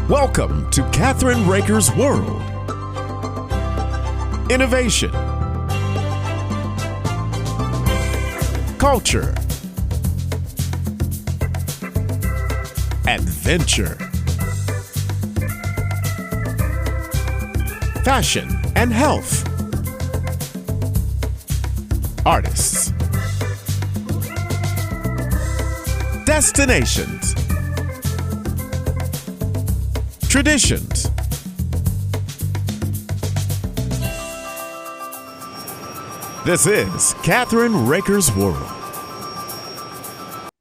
Welcome to Kathryn Raaker's World. Innovation, culture, adventure, fashion and health, artists, destinations, traditions. This is Kathryn Raaker's World.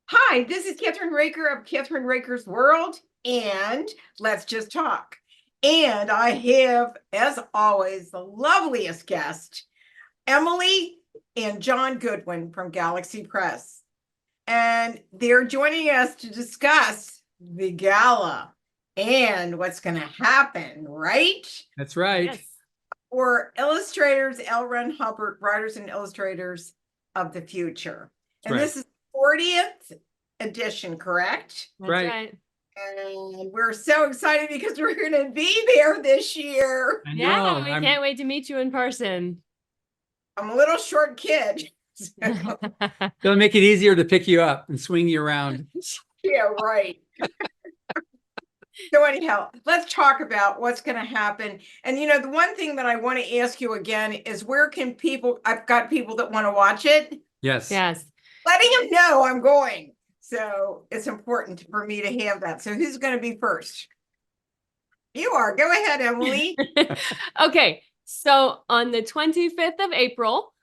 Hi, this is Kathryn Raaker of Kathryn Raaker's World, and let's just talk. And I have, as always, the loveliest guest, Emily and John Goodwin from Galaxy Press. And they're joining us to discuss the gala and what's going to happen, right? That's right. Yes. For Illustrators, L. Ron Hubbard, Writers and Illustrators of the Future. And Right. this is 40th edition, correct? That's Right. right. And we're so excited because we're going to be there this year. I know. Yeah, we I'm- can't wait to meet you in person. I'm a little short kid. So, It'll make it easier to pick you up and swing you around. yeah, right. So anyhow, let's talk about what's going to happen. And you know, the one thing that I want to ask you again is where can people, I've got people that want to watch it, Yes. Yes. letting them know I'm going. So it's important for me to have that. So who's going to be first? You are. Go ahead, Emily. Okay. So on the 25th of April,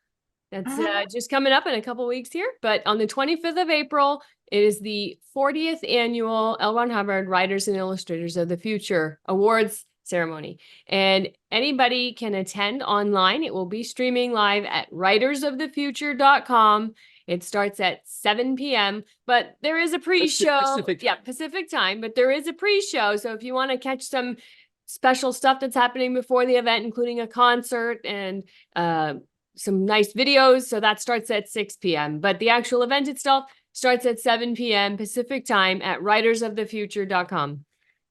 that's Uh-huh. just coming up in a couple weeks here, but on the 25th of April, it is the 40th annual L. Ron Hubbard Writers and Illustrators of the Future Awards ceremony. And anybody can attend online. It will be streaming live at writersofthefuture.com. It starts at 7 p.m., but there is a pre-show. Pacific time. Yeah, Pacific time, but there is a pre-show. So if you want to catch some special stuff that's happening before the event, including a concert and some nice videos. So that starts at 6 p.m. But the actual event itself starts at 7 p.m. Pacific time at writersofthefuture.com.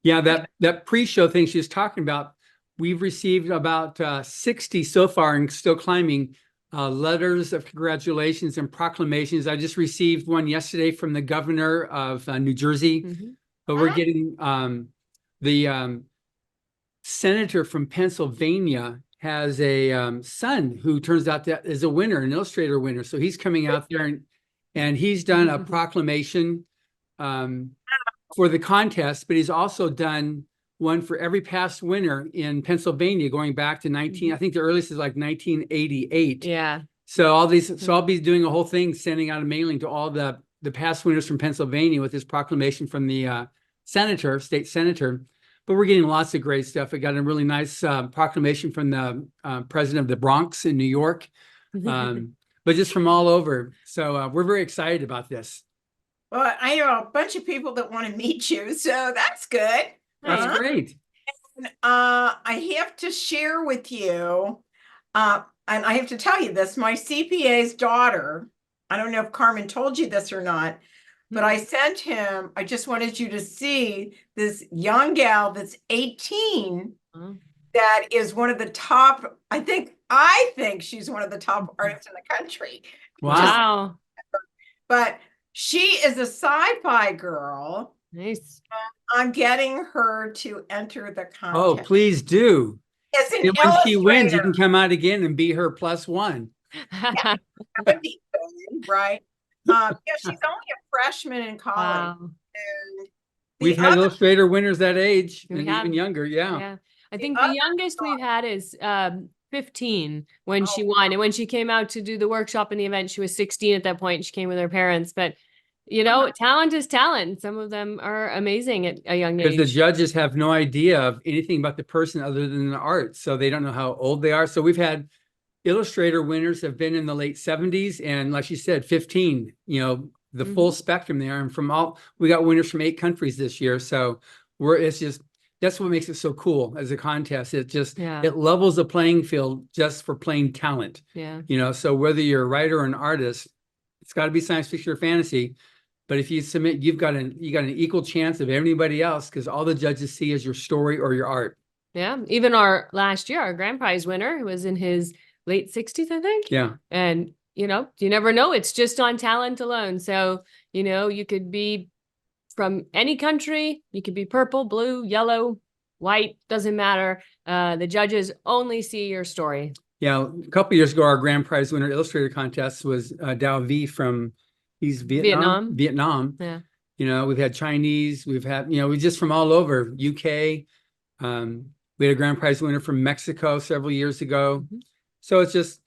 Yeah, that pre-show thing she was talking about, we've received about 60 so far and still climbing letters of congratulations and proclamations. I just received one yesterday from the governor of New Jersey, but we're getting the senator from Pennsylvania has a son who turns out that is a winner, an illustrator winner. So he's coming out there and he's done a proclamation for the contest, but he's also done one for every past winner in Pennsylvania going back to I think the earliest is like 1988. Yeah. So all these, so I'll be doing a whole thing, sending out a mailing to all the past winners from Pennsylvania with this proclamation from the state senator. But we're getting lots of great stuff. We got a really nice proclamation from the president of the Bronx in New York, but just from all over. So we're very excited about this. Well, I have a bunch of people that want to meet you, so that's good. That's great. And, I have to share with you, and I have to tell you this, my CPA's daughter, I don't know if Carmen told you this or not, but I sent him, I just wanted you to see this young gal that's 18 that is one of the top, I think she's one of the top artists in the country. Wow. But she is a sci-fi girl. Nice. I'm getting her to enter the contest. Oh, please do. As an And when she wins, you illustrator. can come out again and be her +1. That would be good, right? Yeah, she's only a freshman in college. Wow. And the We've had other- illustrator winners that age We and have. even younger. Yeah. Yeah. I think other the youngest we've had is 15 when she Oh, won. And when she came out to do the workshop in the event, she was 16 at that point. She came with her parents. But, you know, talent is talent. Some of them are amazing at a young Because the age. judges have no idea of anything about the person other than the art. So they don't know how old they are. So we've had illustrator winners have been in the late 70s and like she said, 15, the full spectrum there. And we got winners from 8 countries this year. So that's what makes it so cool as a contest. It levels the playing field just for plain talent. Yeah. So whether you're a writer or an artist, it's got to be science fiction or fantasy, But if you submit, you got an equal chance of anybody else, because all the judges see is your story or your art. Yeah. Even our last year, our grand prize winner, who was in his late 60s, I think. Yeah. And, you never know. It's just on talent alone. So, you could be from any country. You could be purple, blue, yellow, white, doesn't matter. The judges only see your story. Yeah. A couple of years ago, our grand prize winner illustrator contest was Dao V from, he's Vietnam. Yeah. We've had Chinese, we've had, we just from all over, UK. We had a grand prize winner from Mexico several years ago. Mhm. So it's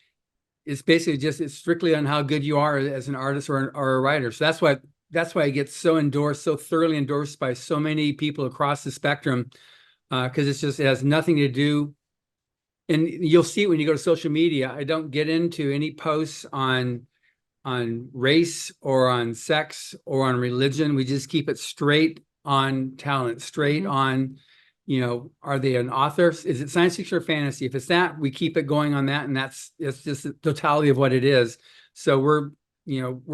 basically it's strictly on how good you are as an artist or a writer. So that's why it gets so thoroughly endorsed by so many people across the spectrum, because it has nothing to do. And you'll see it when you go to social media. I don't get into any posts on race or on sex or on religion. We just keep it straight on talent, straight on, are they an author? Is it science fiction or fantasy? If it's that, we keep it going on that. And it's just the totality of what it is. So we're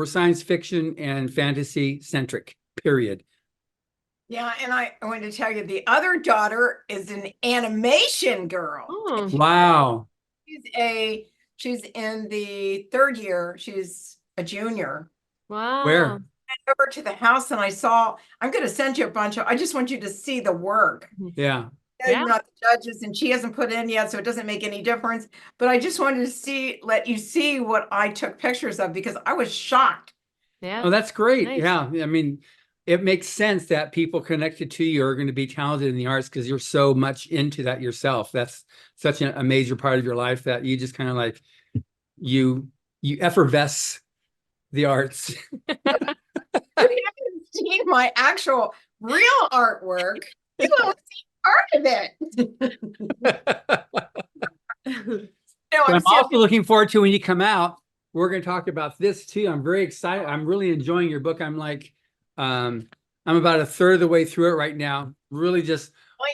science fiction and fantasy centric, period. Yeah, and I want to tell you, the other daughter is an animation girl. Oh. Wow. She's in the 3rd year. She's a junior. Wow. Where? I went over to the house and I'm going to send you a bunch I just want you to see the work. Yeah. Yeah. Not the judges, and she hasn't put in yet, so it doesn't make any difference. But I just wanted to let you see what I took pictures of, because I was shocked. Yeah. Oh, that's great. Nice. Yeah. I mean, it makes sense that people connected to you are going to be talented in the arts because you're so much into that yourself. That's such a major part of your life that you just kind of like, you effervesce the arts. You haven't seen my actual real artwork. You won't see part of it. No, I'm I'm also looking forward to when you come out. We're going to talk about this too. I'm very excited. I'm really enjoying your book. I'm like, I'm about a third of the way through it right now. Really just,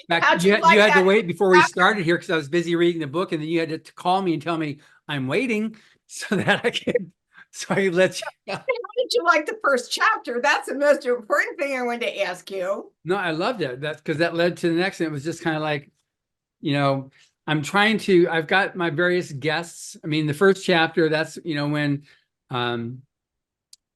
you had to wait before we started here because I was busy reading the book, and then you had to call me and tell me I'm waiting so that I can, so I let you. How did you like the first chapter? That's the most important thing I wanted to ask you. No, I loved it. That's because that led to the next, and it was just kind of like, I've got my various guests. I mean, the first chapter, that's, when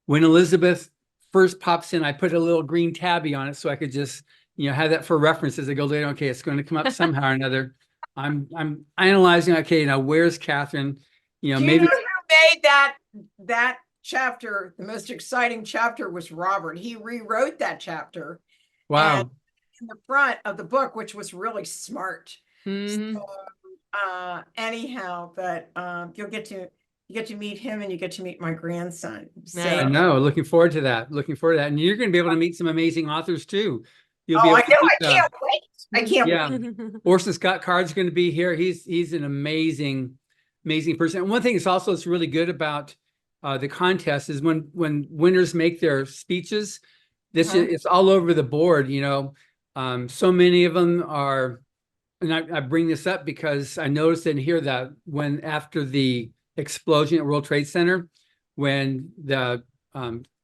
Elizabeth first pops in, I put a little green tabby on it so I could just, have that for reference as I go later. Okay, it's going to come up somehow or another. I'm analyzing, okay, now where's Kathryn? Do you maybe know who made that chapter? The most exciting chapter was Robert. He rewrote that chapter. wow. And in the front of the book, which was really smart. Mhm. So, anyhow, but you get to meet him, and you get to meet my grandson. So, I know. Looking forward to that. And you're going to be able to meet some amazing authors too. You'll be I able know. to I can't wait. I can't yeah. wait. Orson Scott Card's going to be here. He's an amazing person. And one thing that's really good about the contest is when winners make their speeches, it's all over the board. So many of them are, and I bring this up because I noticed and hear that when after the explosion at World Trade Center, when the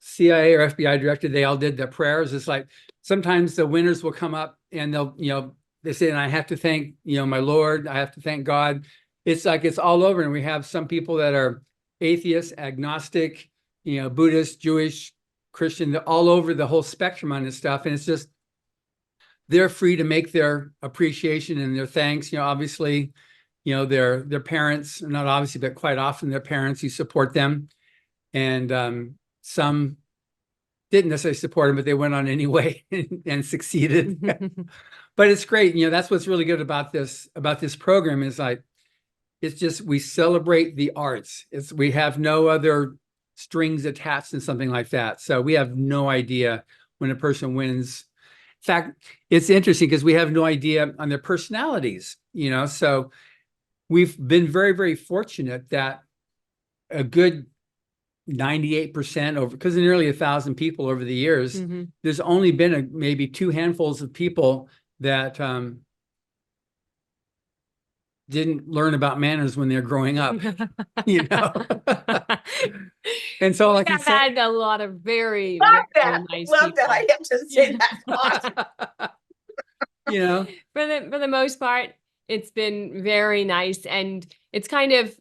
CIA or FBI director, they all did their prayers. It's like sometimes the winners will come up and they'll, they say, and I have to thank, my Lord, I have to thank God. It's like it's all over. And we have some people that are atheists, agnostic, Buddhist, Jewish, Christian, they're all over the whole spectrum on this stuff. And it's just, they're free to make their appreciation and their thanks. Obviously, their parents, not obviously, but quite often their parents who support them. And some didn't necessarily support them, but they went on anyway and succeeded. But it's great. That's what's really good about this program is like, it's just, we celebrate the arts. We have no other strings attached and something like that. So we have no idea when a person wins. In fact, it's interesting because we have no idea on their personalities, so we've been very, very fortunate that a good 98% over, because nearly 1,000 people over the years, there's only been maybe 2 handfuls of people that didn't learn about manners when they're growing up, you know? And so, like I I've said, had a lot of very, Love very that. nice Love that. I people. have to say that's awesome. you know, For the most part, it's been very nice. And it's kind of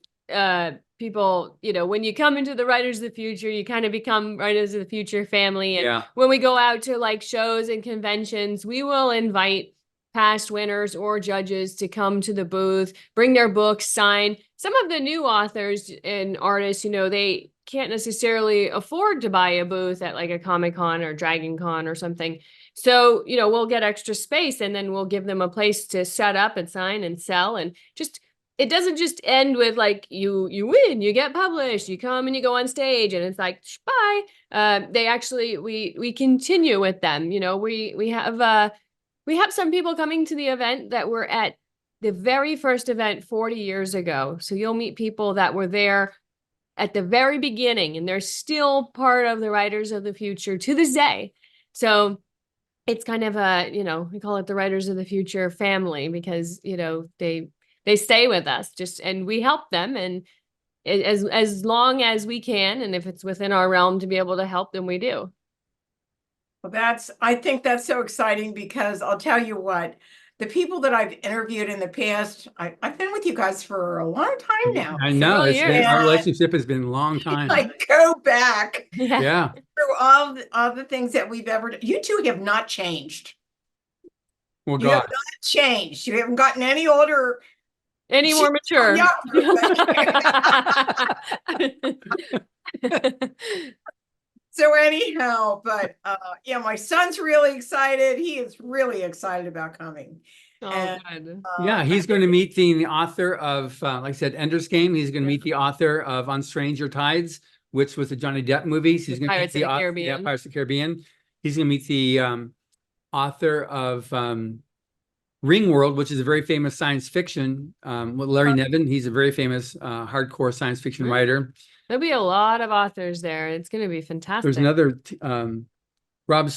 people, you know, when you come into the Writers of the Future, you kind of become Writers of the Future family. And yeah, when we go out to like shows and conventions, we will invite past winners or judges to come to the booth, bring their books, sign. Some of the new authors and artists, you know, they can't necessarily afford to buy a booth at like a Comic-Con or Dragon Con or something. So, you know, we'll get extra space and then we'll give them a place to set up and sign and sell. And just, it doesn't just end with like you win, you get published, you come and you go on stage and it's like, bye. They actually, we continue with them. You know, we have some people coming to the event that were at the very first event 40 years ago. So you'll meet people that were there at the very beginning and they're still part of the Writers of the Future to this day. So it's kind of a, you know, we call it the Writers of the Future family because, you know, they stay with us just, and we help them and as long as we can. And if it's within our realm to be able to help them, we do. Well, I think that's so exciting because I'll tell you what, the people that I've interviewed in the past, I've been with you guys for a long time now. I know. Several It's been, years. our relationship has been a long time. I go back Yeah. through all the things that we've ever done. You two have not changed. Well, You have God. not changed. You haven't gotten any older. Any more mature. So anyhow, but yeah, my son's really excited. He is really excited about coming. Oh, And, good. Yeah, he's going to meet the author of, like I said, Ender's Game. He's going to meet the author of On Stranger Tides, which was the Johnny Depp movies. He's going to meet Pirates of the Caribbean. Yeah, Pirates of the Caribbean. He's going to meet the author of Ringworld, which is a very famous science fiction with Larry Nevin. He's a very famous hardcore science fiction writer. There'll be a lot of authors there. It's going to be fantastic. There's another Robert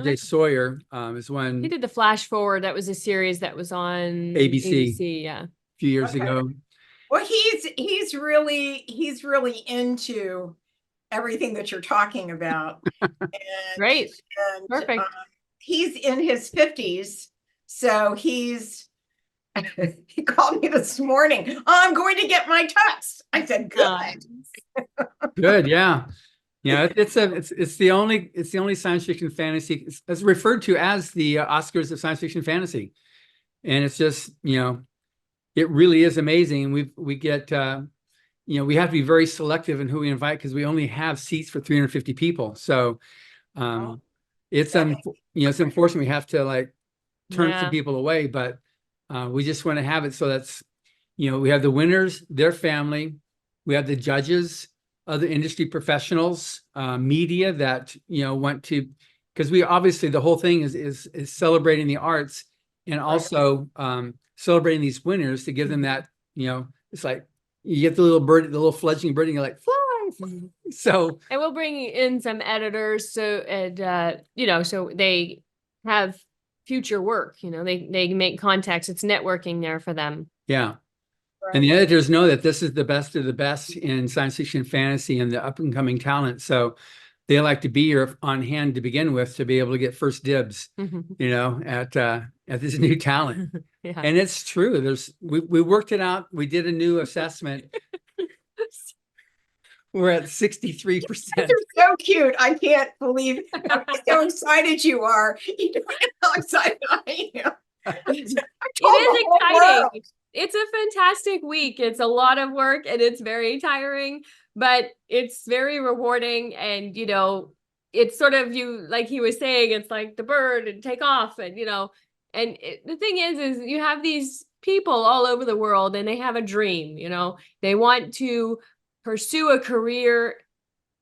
J. Sawyer is one. He did the Flash Forward. That was a series that was on ABC. Yeah. A few years ago. well, he's really into everything that you're talking about. And, Great. and, Perfect. he's in his 50s, so he's. He called me this morning. I'm going to get my tux. I said, good. Good, yeah. Yeah, it's the only science fiction fantasy. It's referred to as the Oscars of science fiction fantasy, and it's just, you know, it really is amazing. We get you know, we have to be very selective in who we invite because we only have seats for 350 people. So it's you know, it's unfortunate we have to like turn some people away, but we just want to have it so that's, you know, we have the winners, their family, we have the judges, other industry professionals, media that, you know, want to, because we obviously the whole thing is celebrating the arts and also celebrating these winners to give them that, you know, it's like you get the little bird, the little fledgling bird, and you're like, fly. So, and we'll bring in some editors and you know, so they have future work, you know, they make contacts. It's networking there for them. yeah. And the editors know that this is the best of the best in science fiction and fantasy and the up and coming talent. So they like to be here on hand to begin with to be able to get first dibs, you know, at this new talent. Yeah. And it's true. We worked it out. We did a new assessment. We're at 63%. You're so cute. I can't believe how excited you are. You don't know how excited I am. It is exciting. It's a fantastic week. It's a lot of work and it's very tiring, but it's very rewarding. And, you know, it's sort of like he was saying, it's like the bird and take off and, you know, and the thing is you have these people all over the world and they have a dream, you know, they want to pursue a career,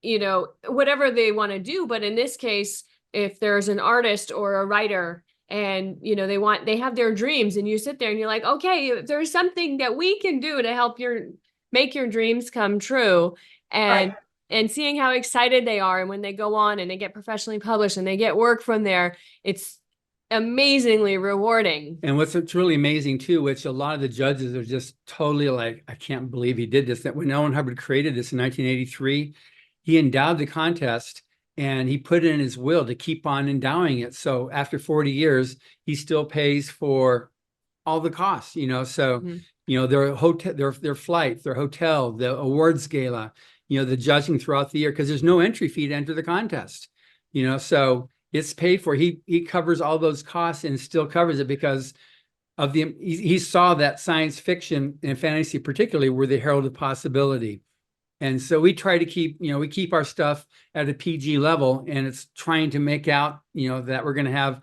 you know, whatever they want to do. But in this case, if there's an artist or a writer and, you know, they have their dreams and you sit there and you're like, okay, if there's something that we can do to help make your dreams come true. And seeing how excited they are. And when they go on and they get professionally published and they get work from there, it's amazingly rewarding. And what's really amazing too, which a lot of the judges are just totally like, I can't believe he did this, that when L. Ron Hubbard created this in 1983, he endowed the contest and he put it in his will to keep on endowing it. So after 40 years, he still pays for all the costs, you know, so, you know, their hotel, their flight, their hotel, the awards gala, you know, the judging throughout the year, because there's no entry fee to enter the contest, you know, so it's paid for. He covers all those costs and still covers it because of he saw that science fiction and fantasy particularly were the herald of possibility. And so we try to keep, you know, we keep our stuff at a PG level, and it's trying to make out, you know, that we're going to have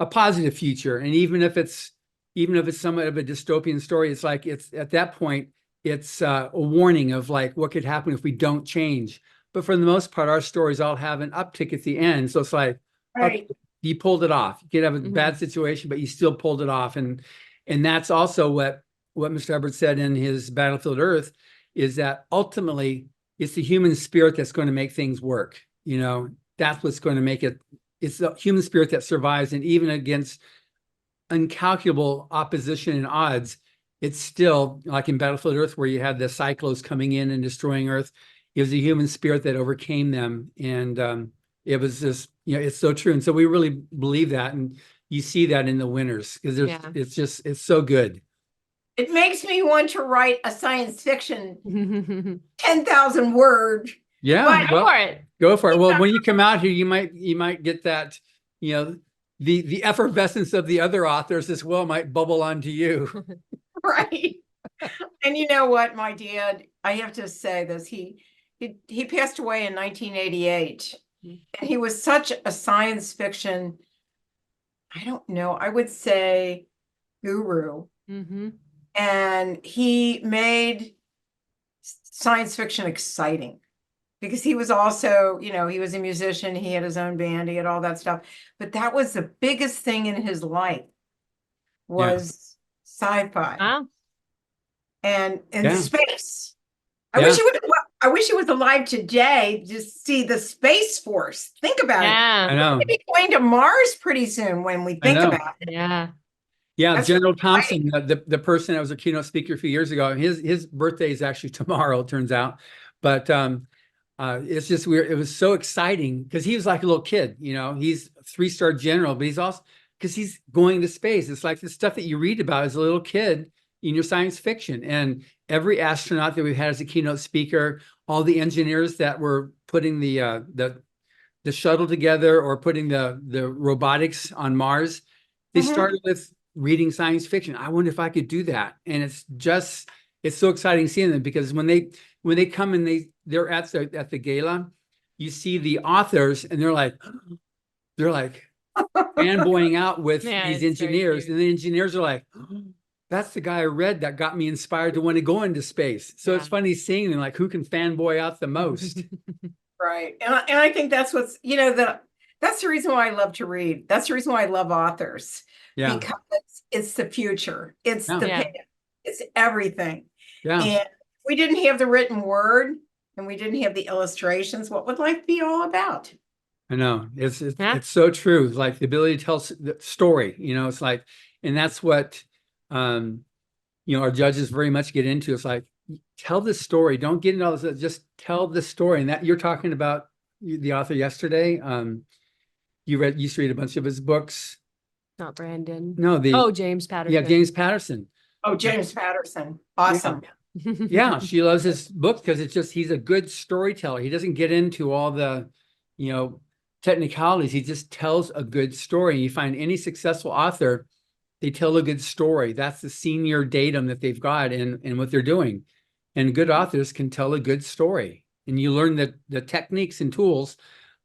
a positive future. And even if it's somewhat of a dystopian story, it's like, it's at that point, it's a warning of like what could happen if we don't change. But for the most part, our stories all have an uptick at the end. So it's like, Right. you pulled it off. You could have a bad situation, but you still pulled it off. And that's also what Mr. Hubbard said in his Battlefield Earth, is that ultimately it's the human spirit that's going to make things work. You know, that's what's going to make it. It's the human spirit that survives. And even against incalculable opposition and odds, it's still like in Battlefield Earth, where you had the cyclones coming in and destroying Earth. It was the human spirit that overcame them. And it was just, you know, it's so true. And so we really believe that. And you see that in the winners, because it's so good. It makes me want to write a science fiction 10,000 word. Yeah, Go for it. Go for it. Well, when you come out here, you might get that, you know, the effervescence of the other authors as well might bubble onto you. Right. And you know what, my dad, I have to say this, he passed away in 1988. And he was such a science fiction, I don't know, I would say guru. And he made science fiction exciting because he was also, you know, he was a musician, he had his own band, he had all that stuff. But that was the biggest thing in his life was sci-fi. Wow. And Yeah. space. Yeah. I wish he was alive today to see the Space Force. Think about it. I know. We're gonna be going to Mars pretty soon when we think know. about it. Yeah. Yeah, That's General right. Thompson, the person that was a keynote speaker a few years ago, his birthday is actually tomorrow, it turns out. But it's just weird. It was so exciting because he was like a little kid, you know, he's a 3-star general, but he's also, because he's going to space. It's like the stuff that you read about as a little kid in your science fiction. And every astronaut that we've had as a keynote speaker, all the engineers that were putting the shuttle together or putting the robotics on Mars, they started with reading science fiction. I wonder if I could do that. And it's so exciting seeing them, because when they come and they're at the gala, you see the authors and they're like fanboying out with these engineers, and the engineers are like, oh, that's the guy I read that got me inspired to want to go into space. So it's funny seeing them, like, who can fanboy out the most. Right. And I think that's what's, you know, that's the reason why I love to read. That's the reason why I love authors. Yeah. Because it's the future. It's it's everything. Yeah. And if we didn't have the written word and we didn't have the illustrations, what would life be all about? I know. It's so true. Like the ability to tell the story, you know, it's like, and that's what, you know, our judges very much get into. It's like, tell the story. Don't get into all this. Just tell the story. And that you're talking about the author yesterday. You used to read a bunch of his books. Not Brandon. No, James Patterson. Yeah, James Patterson. Oh, James Patterson. Awesome. Yeah, she loves his book because he's a good storyteller. He doesn't get into all the, you know, technicalities. He just tells a good story. And you find any successful author, they tell a good story. That's the senior datum that they've got in what they're doing. And good authors can tell a good story. And you learn the techniques and tools.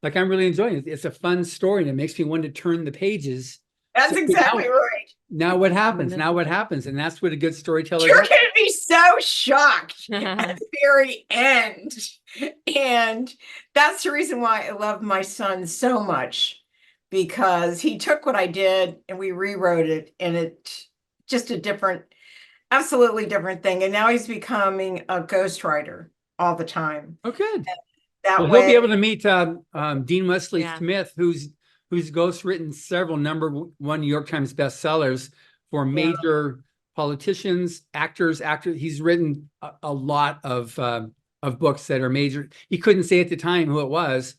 Like, I'm really enjoying it. It's a fun story, and it makes me want to turn the pages. That's exactly right. Now what happens? Now what happens? And that's what a good storyteller You're does. going to be so shocked at the very end. And that's the reason why I love my son so much, because he took what I did and we rewrote it, and it's just a different, absolutely different thing. And now he's becoming a ghostwriter all the time. Oh, good. That Well, way, he'll be able to meet Dean Wesley Smith, who's who's ghostwritten several #1 New York Times bestsellers for major politicians, actors. He's written a lot of books that are major. He couldn't say at the time who it was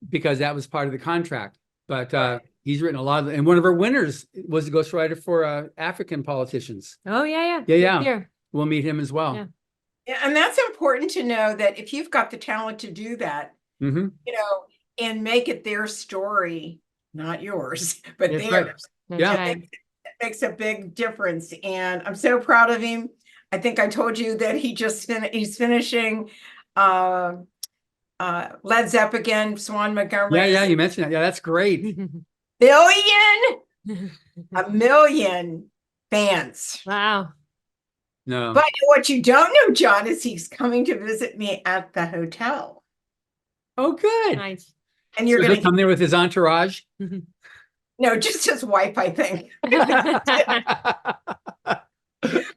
because that was part of the contract. But he's written a lot of, and one of our winners was a ghostwriter for African politicians. Oh, yeah. Yeah. Here. We'll meet him as well. Yeah. Yeah, and that's important to know that if you've got the talent to do that, Mm-hmm. you know, and make it their story, not yours, but That's theirs. right. That's Yeah. right. It makes a big difference. And I'm so proud of him. I think I told you that he's finishing Led Zeppelin, Swan Montgomery. Yeah, you mentioned that. Yeah, that's great. A million fans. Wow. No. But what you don't know, John, is he's coming to visit me at the hotel. Oh, good. Nice. And you're So going he'll come there with his entourage. no, just his wife, I think.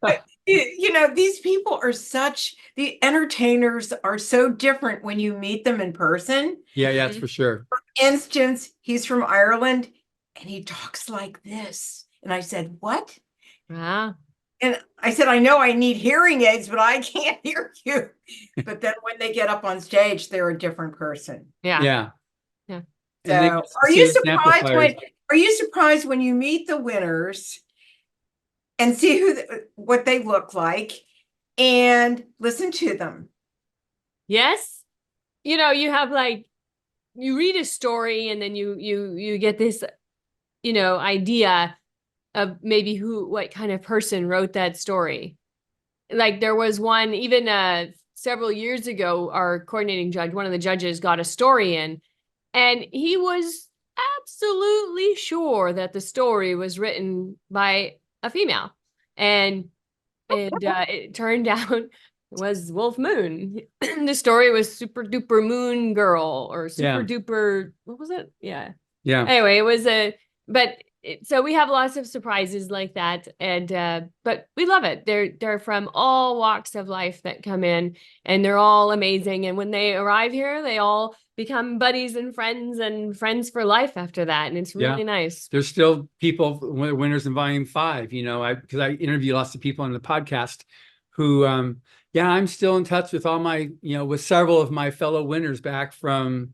But, you know, these people are the entertainers are so different when you meet them in person. Yeah, that's for sure. For instance, he's from Ireland and he talks like this. And I said, what? Wow. And I said, I know I need hearing aids, but I can't hear you. But then when they get up on stage, they're a different person. Yeah. Yeah. Yeah. So are you surprised when you meet the winners and see what they look like and listen to them? Yes. You know, you have you read a story and then you get this, idea of maybe what kind of person wrote that story. Like there was one, even several years ago, our coordinating judge, one of the judges got a story in, and he was absolutely sure that the story was written by a female. And it turned out it was Wolf Moon. The story was Super Duper Moon Girl or Super Duper, what was it? Yeah. Anyway, it was so we have lots of surprises like that, and but we love it. They're from all walks of life that come in, and they're all amazing. And when they arrive here, they all become buddies and friends for life after that, and it's really nice. There's still people, winners in Volume 5. Because I interview lots of people on the podcast who, I'm still in touch with all my, with several of my fellow winners back from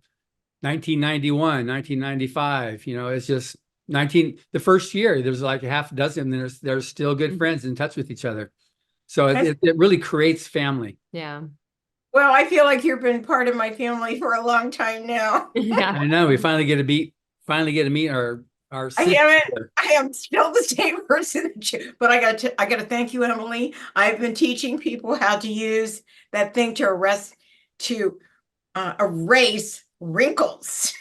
1991, 1995. It's just. The first year, there's like a half a dozen, and they're still good friends in touch with each other. So it really creates family. Yeah. Well, I feel like you've been part of my family for a long time now. Yeah. I know. We finally get to meet our I am still the same person, but I got to thank you, Emily. I've been teaching people how to use that thing to erase wrinkles.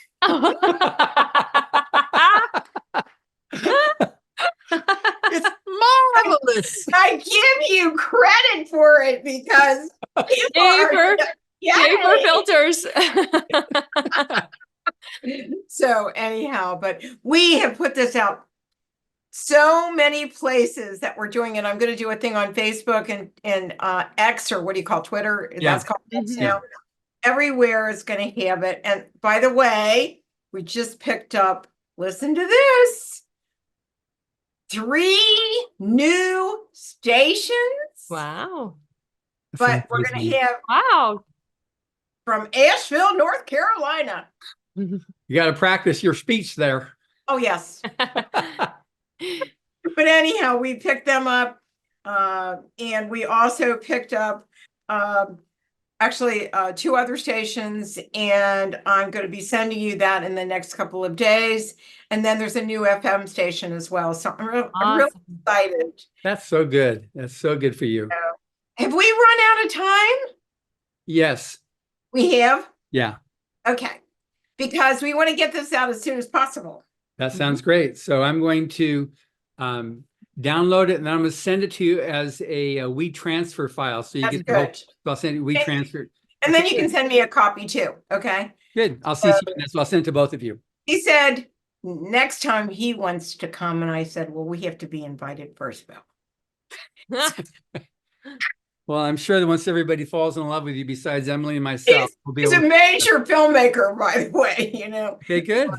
It's marvelous. I give you credit for it because paper filters. So anyhow, but we have put this out so many places that we're doing it. I'm going to do a thing on Facebook and X, or what do you call Twitter? Yeah. That's called X now. Everywhere is going to have it. And by the way, we just picked up, listen to this, 3 new stations. Wow. But we're going to have from Asheville, North Carolina. You got to practice your speech there. Oh, yes. But anyhow, we picked them up. And we also picked up actually 2 other stations, and I'm going to be sending you that in the next couple of days. And then there's a new FM station as well. So I'm really excited. That's so good. That's so good for you. Have we run out of time? Yes. We have? Yeah. Okay. Because we want to get this out as soon as possible. That sounds great. So I'm going to download it, and I'm going to send it to you as a WeTransfer file. So you get I'll send it WeTransfer. And then you can send me a copy too. Okay. Good. I'll see you in this. So I'll send it to both of you. He said next time he wants to come, and I said, well, we have to be invited first, Bill. Well, I'm sure that once everybody falls in love with you, besides Emily and myself, he's a major filmmaker, by the way. Okay, good.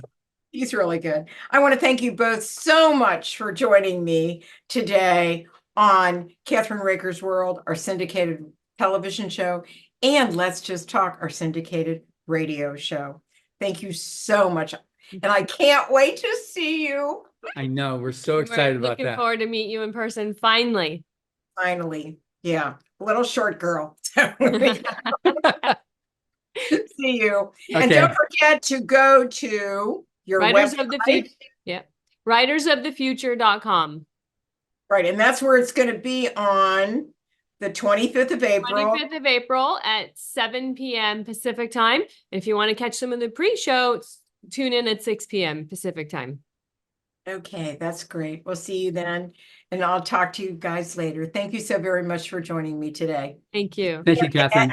He's really good. I want to thank you both so much for joining me today on Kathryn Raaker's World, our syndicated television show, and Let's Just Talk, our syndicated radio show. Thank you so much. And I can't wait to see you. I know, we're so excited about Looking that. forward to meet you in person finally. Finally. Yeah. Little short girl. See you. And Okay. don't forget to go to your Writers website. of the Future. Yeah. Writersofthefuture.com. Right. And that's where it's going to be on the 25th of April. 25th of April at 7 p.m. Pacific time. If you want to catch some of the pre-show, tune in at 6 p.m. Pacific time. Okay, that's great. We'll see you then. And I'll talk to you guys later. Thank you so very much for joining me today. Thank you. Thank you, Kathryn.